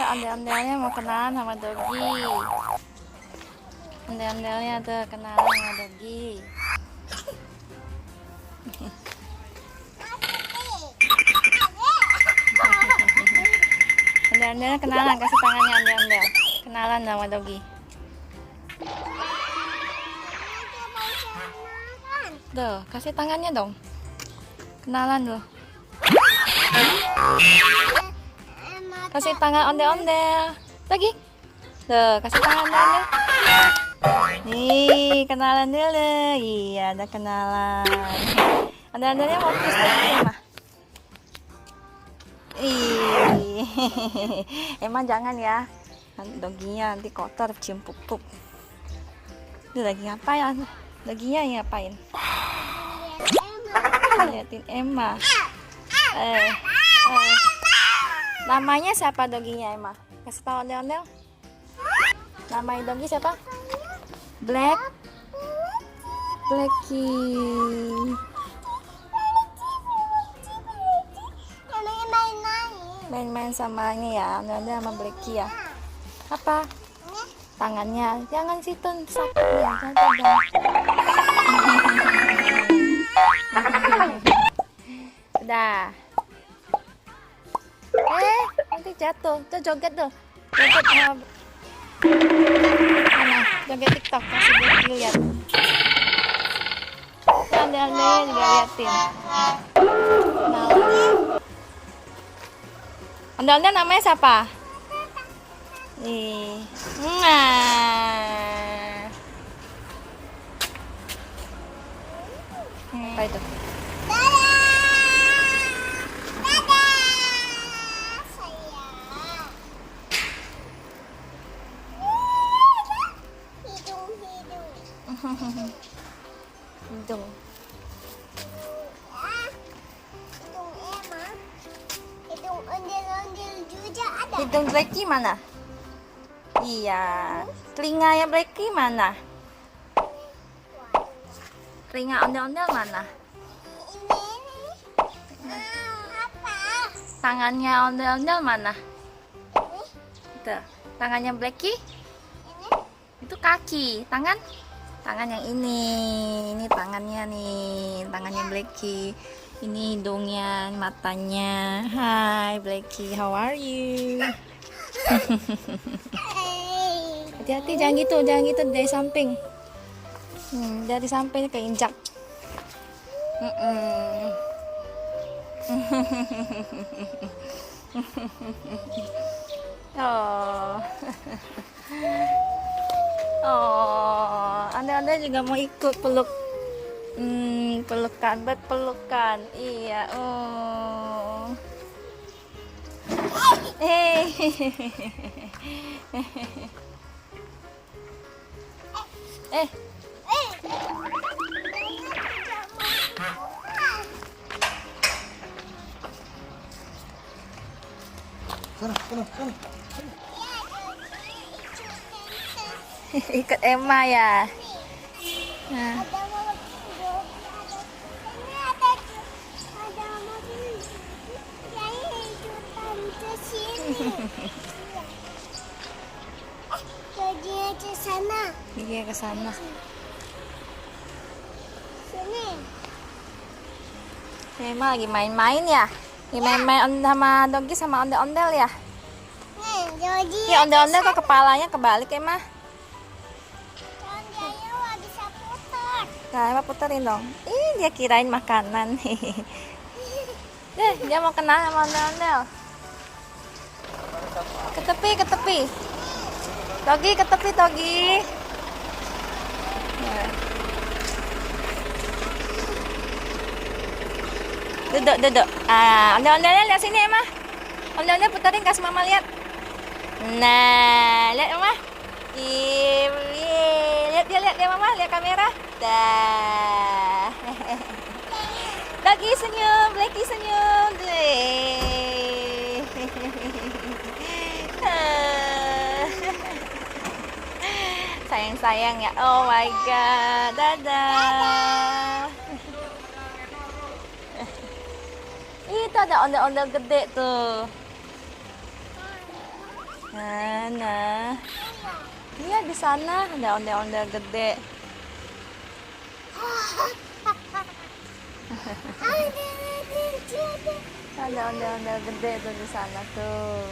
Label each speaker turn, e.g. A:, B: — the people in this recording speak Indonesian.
A: ondel-ondelnya mau kenalan sama Dogi. Ondel-ondelnya tuh kenalan sama Dogi. Ondel-ondelnya kenalan, kasih tangannya ondel-ondel. Kenalan sama Dogi. Tuh, kasih tangannya dong. Kenalan loh. Kasih tangan ondel-ondel. Lagi. Tuh, kasih tangan ondel-ondel. Nih, kenalan dulu. Iya, ada kenalan. Ondel-ondelnya mau kiss lagi, mah. Ih. Emang jangan ya. Doginya nanti kotor, cium pup-pup. Itu lagi ngapain? Doginya ngapain? Liatin Emma. Namanya siapa doginya Emma? Kasih tahu ondel-ondel. Namanya dogi siapa? Blackie. Main-main sama ini ya, ondel-ondel sama Blackie ya. Apa? Tangannya, jangan situ sakit ya, jangan. Udah. Nanti jatuh. Tuh joget tuh. Joget mana? Joget TikTok kasih Blackie lihat. Ondel-ondel juga liatin. Ondel-ondel namanya siapa? Nih. Apa itu? Hidung.
B: Hidung ondel-ondel juga ada.
A: Hidung Blackie mana? Iya. Telinganya Blackie mana? Telinga ondel-ondel mana?
B: Ini. Apa?
A: Tangannya ondel-ondel mana?
B: Ini.
A: Itu. Tangannya Blackie?
B: Ini.
A: Itu kaki. Tangan yang ini tangannya nih, tangannya Blackie. Ini hidungnya, matanya. Hai Blackie, how are you? Hati-hati, jangan gitu dari samping. Dari samping keinjak. Anda juga mau ikut peluk, pelukan. Iya,
B: Sana.
A: Ikut Emma ya. Nah.
B: Ada mobil yang ikutan ke sini. Dia ke sana.
A: Iya ke sana.
B: Sini.
A: Emma lagi main-main ya. Lagi main-main sama Dogi sama ondel-ondel ya.
B: Nih, Jody.
A: Ya ondel-ondel kok kepalanya kebalik Emma.
B: Ondelnya nggak bisa putar.
A: Nah, Emma puterin dong. Dia kirain makanan. Dia mau kenal sama ondel-ondel. Ke tepi. Dogi, ke tepi, Dogi. Nah. Duduk. Ondel-ondelnya lihat sini, Emma. Ondel-ondel puterin, kasih Mama lihat. Nah, lihat Mama. Lihat Mama, lihat kamera. Dah. Dogi senyum, Blackie senyum. Sayang ya. Oh my god. Dadah. Itu ada ondel-ondel gede tuh. Nah. Iya di sana ada ondel-ondel gede. Ada ondel-ondel gede tuh di sana tuh.